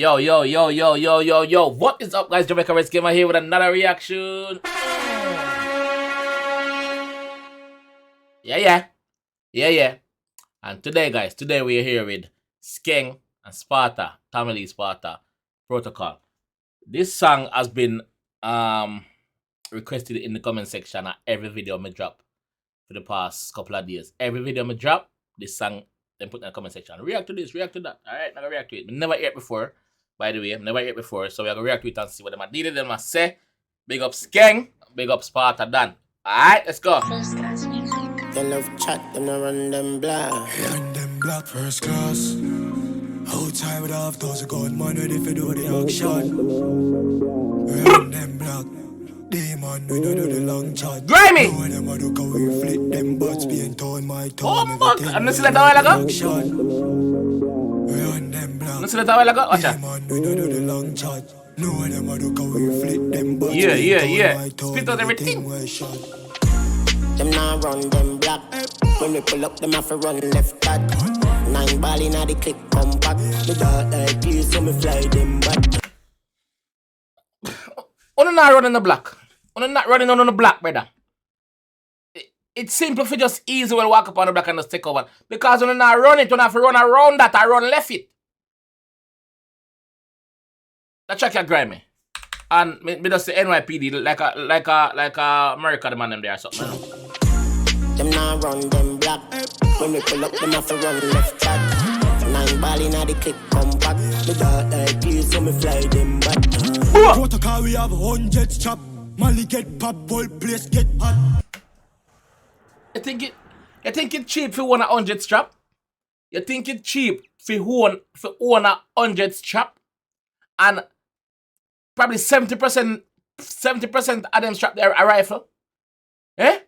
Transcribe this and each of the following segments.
Yo. What is up, guys? JAMAICA'S Gamer here with another reaction. Yeah. And today, guys, we're here with Skeng and Sparta, Family Sparta Protocol. This song has been requested in the comment section at every video I drop for the past couple of days. Every video I drop, this song, then put in the comment section. React to this, react to that. Alright, I'm gonna react to it. We never heard it before, by the way. Never heard it before. So we're gonna react to it and see what them did. Them I say. Big up Skeng, big up Sparta Dan. Alright, let's go. They love chat, them no run them black. Run them black first class. Outside with half those gold man ready for do the action. Run them black. Demon, we don't do the long chat. Grimy! No them a look how we flip them butts being torn my tongue. Oh fuck! I'm not seeing that a while ago. Run them black. I'm seeing that a while ago. Watch out. Demon, we don't do the long chat. No them a look how we flip them butts. Yeah. Split out everything. Them now run them black. When we pull up, them have to run left back. 9 ball in the click compact. The dark like please, so me fly them back. On not running the block. On not running on the block, brother. It's simple for just easy when walk up on the block and just take over. Because when you not run it, you have to run around that or run left it. That check your grimy. And me just say NYPD like a America the man them there or something. Them now run them black. When we pull up, them have to run left back. 9 ball in the click compact. The dark like please, so me fly them back. Protocol we have 100 chop. Molly get pop, whole place get hot. You think it cheap for 100 strap? You think it cheap for own a 100 strap? And probably 70% of them strap there a rifle? Eh?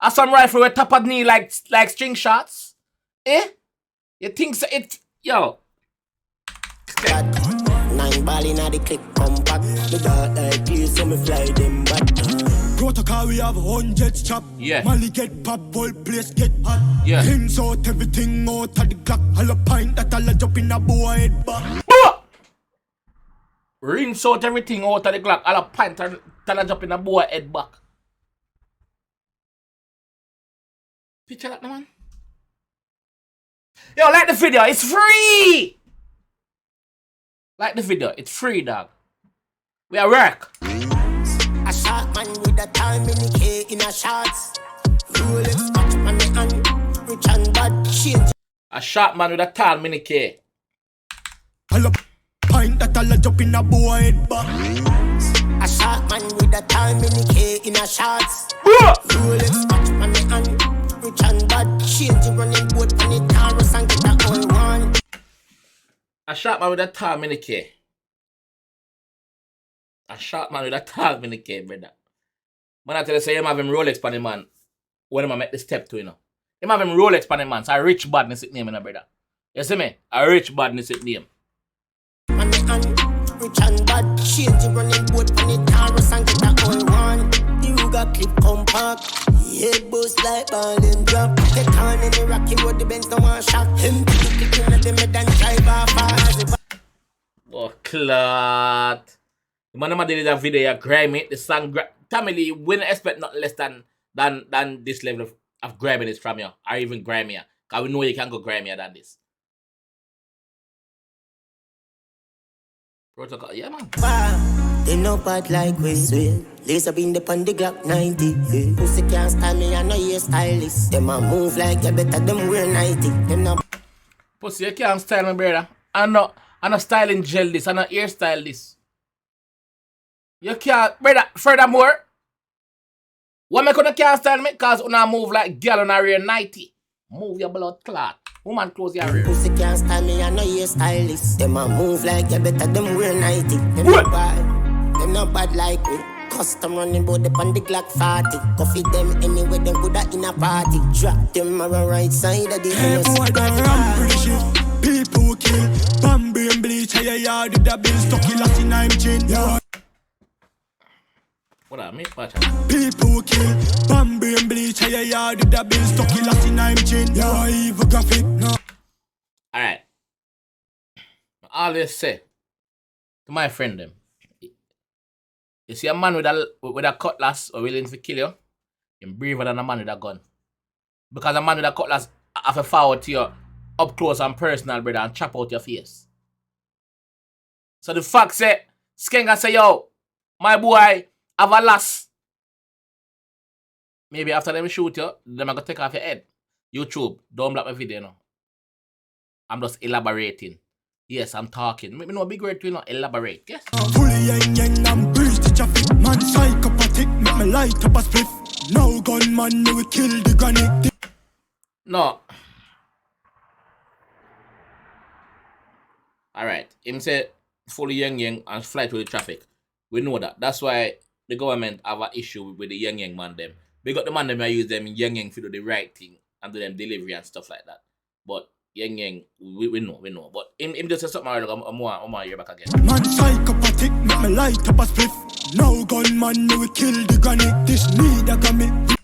Or some rifle with top of knee like string shots? Eh? You think so it yo? 9 ball in the click compact. The dark like please, so me fly them back. Protocol we have 100 chop. Yeah. Molly get pop, whole place get hot. Yeah. Hints out everything out of the Glock. All a pint that all a jump in a boy head back. Rinse out everything out of the Glock. All a pint and a jump in a boy head back. Picture that, man. Yo, like the video. It's free. Like the video. It's free, dog. We are work. A shot man with a time in the K in a shots. Rolex watch on the hand. Rich and bad change. A shot man with a tall mini K. All a pint that all a jump in a boy head back. A shot man with a time in the K in a shots. Rolex watch on the hand. Rich and bad change. Running boat on the Taurus and get a all one. A shot man with a tall mini K. A shot man with a tall mini K, brother. Man, I tell you, say him have him Rolex pan him, man. When him make the step to, you know. Him have him Rolex pan him, man. So a rich badness it name, you know, brother. You see me? A rich badness it name. On the hand, rich and bad change. Running boat on the Taurus and get a all one. The Ruger clip compact. Head boost like ball and drop. Get on in the rocky road, the Benz no one shot. Him clicking at the mid and drive off. Oh, clot. The man who did that video, grimy. The song, family, we don't expect nothing less than this level of griminess from you, or even grimier. Because we know you can go grimier than this. Protocol, yeah, man. They know bad like we swear. Lace up in the pan the Glock 90. Yeah. Pussy can't style me, I know you're stylist. Them a move like you better them wear 90. Them not. Pussy, you can't style me, brother. I'm not styling gel this, I'm not hairstyle this. You can't, brother, furthermore, what make you can't style me? Because you not move like girl on a rear 90. Move your blood clot. Woman, close your rear. Pussy can't style me, I know you're stylist. Them a move like you better them wear 90. Them not bad. Them not bad like we. Custom running bout the pan the Glock 40. Coffee them anyway, them coulda in a party. Drop them on the right side of the house. Boy, don't run pretty shit. People kill. Bambi and bleach. Hey, yard with the bill stuck in Latin I'm chin. What I mean? Watch out. People kill. Bambi and bleach. Hey, yard with the bill stuck in Latin I'm chin. Yeah, evil graphic. No. Alright. I always say, to my friend them. You see a man with a cutlass or willing to kill you, you're braver than a man with a gun. Because a man with a cutlass have to forward to you up close and personal, brother, and chop out your face. So the fact say, Skeng say, yo, my boy, have a loss. Maybe after them shoot you, them are going to take off your head. YouTube, don't block my video now. I'm just elaborating. Yes, I'm talking. Me know big word to not elaborate, yes? Fully yang and breeze the traffic. Man psychopathic, make me light up a spliff. No gunman, we will kill the granny. No. Alright, him say fully yang and fly through the traffic. We know that. That's why the government have an issue with the yang man them. They got the man them I use them yang to do the right thing and do them delivery and stuff like that. But yang, we know. But him just say something I'm more hear back again. Man psychopathic, make me light up a spliff. No gunman, we will kill the granny. This need a gummy. Who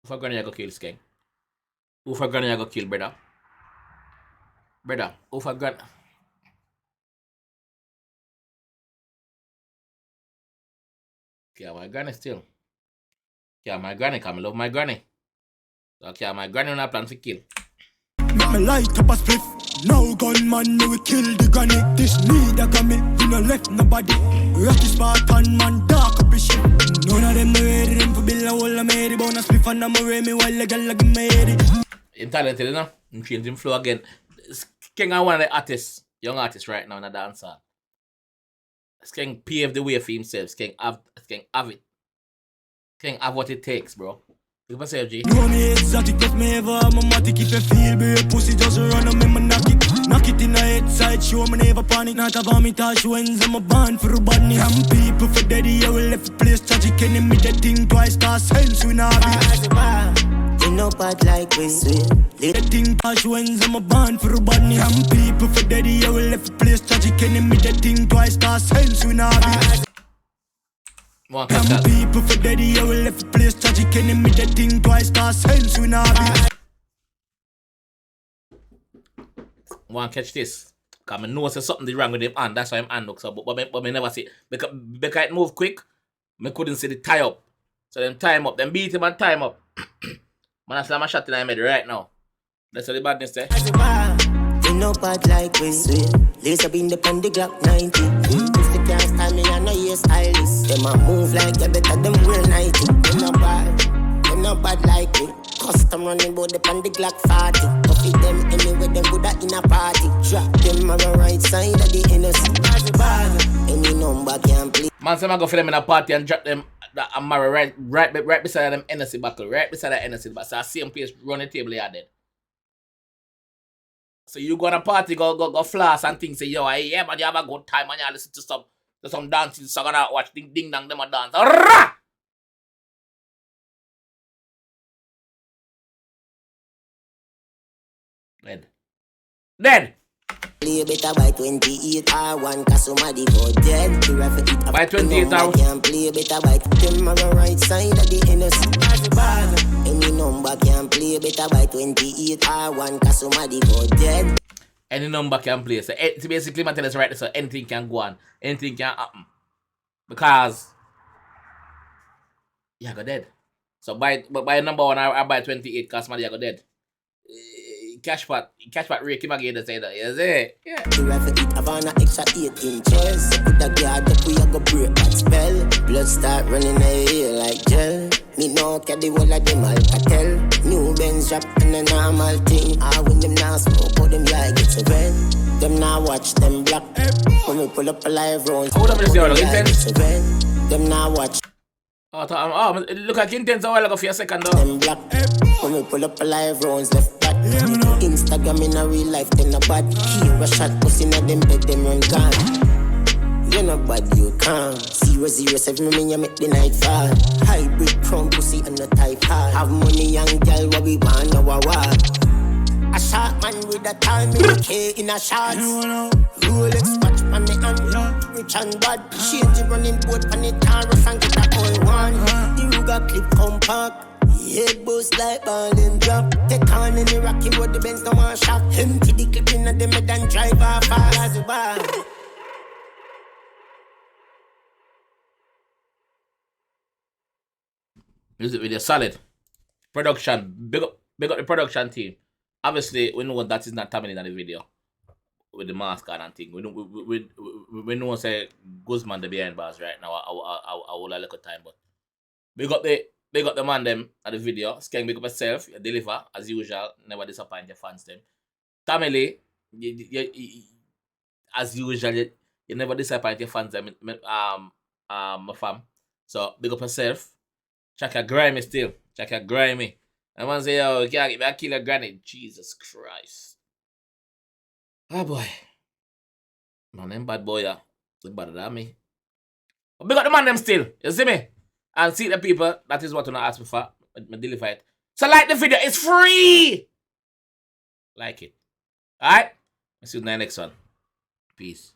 for granny I go kill Skeng? Who for granny I go kill, brother? Brother, who for granny? Yeah, my granny still. Yeah, my granny, come love my granny. Okay, my granny on a plan to kill. Make me light up a spliff. No gunman, we will kill the granny. This need a gummy, we no left nobody. Rocky Spartan man, dark up his shit. None of them ready, them for build a whole of me. Bonus spliff and I'm me while the girl like me ready. Him talented, you know? Him change him flow again. Skeng are one of the artists, young artists right now in the dancer. Skeng paved the way for himself. Skeng have it. Skeng have what it takes, bro. You can say, G. You me exotic, if me ever I'm a matic. If you feel be a pussy, just run on me, man, knock it in the head side, show me never panic. Not a vomit, when I'm a band for a body. I'm people for daddy, I will left the place tragic. And me that thing twice, cause sense we not be. You know bad like we sweet. The thing cash when I'm a band for a body. I'm people for daddy, I will left the place tragic. And me that thing twice, cause sense we not be. One I'm people for daddy, I will left the place tragic. And me that thing twice, cause sense we not be. One catch this. Cause I know something wrong with him hand. That's why I'm hand looks up. But me never see. Because it move quick, I couldn't see the tie up. So them tie him up. Them beat him and tie him up. Man, I slam a shot in my head right now. That's what the badness there. You know bad like we sweet. Lace up in the Glock 90. If the can't stand me, I know you're stylist. Them a move like you better them wear 90. You know bad like me. Custom running bout the Glock 40. Coffee them anyway, them good at in a party. Drop them on the right side of the innocent. Any number can play. Man, say I go for them in a party and drop them. I'm right beside them NSC buckle, right beside that NSC buckle. So I see him place run the table here dead. So you go on a party, go floss and things. Say, yo, yeah, man, you have a good time and you listen to some dancing song and watch ding ding dang them a dance. Rah! Dead. Play better by 28 R1 cause somebody go dead. The ref it by 28 hours. Can play better by them on the right side of the innocent. Any number can play better by 28 R1 cause somebody go dead. Any number can play. So basically my tell us right, so anything can go on. Anything can happen. Because you go dead. So by number one I buy 28 cause somebody go dead. Cash pot rake him again to say that, you see? Yeah. The ref it have on an extra 8 inches. So put a guard up, we a go break that spell. Blood start running a hair like gel. Me no care the whole of them Alcatel. New Benz drop in a normal thing. I when them now smoke, how them guy gets a red. Them now watch them black. When we pull up a live round, hold up, intense. Them now watch. Look like intense a while ago for a second though. Them black. When we pull up a live rounds left back. Instagram in a real life, then a bad. Here a shot, pussy in a them bed, them run gone. You know bad, you can't. 007, me you make the night fall. Hybrid crown pussy and the type hard. Have money and girl, what we want, now a walk. A shot man with a time in K in a shots. Rolex watch on the hand. Rich and bad. Change the running boat on the Taurus and get a all one. The Ruger clip compact. Head boost like ball and drop. Take on in the Rocky Road, the Benz no one shot. Empty the clip in the mid and drive off fast. Music video solid. Production, big up the production team. Obviously, we know that is not Tamil in the video with the mask on and thing. We know say Guzman the behind bars right now. I will a little time, but we got the man them at the video. Skeng, big up yourself. You deliver as usual. Never disappoint your fans them. Tamil, as usual, you never disappoint your fans them. My fam. So big up yourself. Check your grimy still. Check your grimy. And man say, yo, you can't get me a killer granny. Jesus Christ. Ah, boy. Man, them bad boy, yeah. They better than me. But big up the man them still. You see me? And see the people. That is what you ask me for. I deliver it. So like the video. It's free. Like it. Alright? See you in the next one. Peace.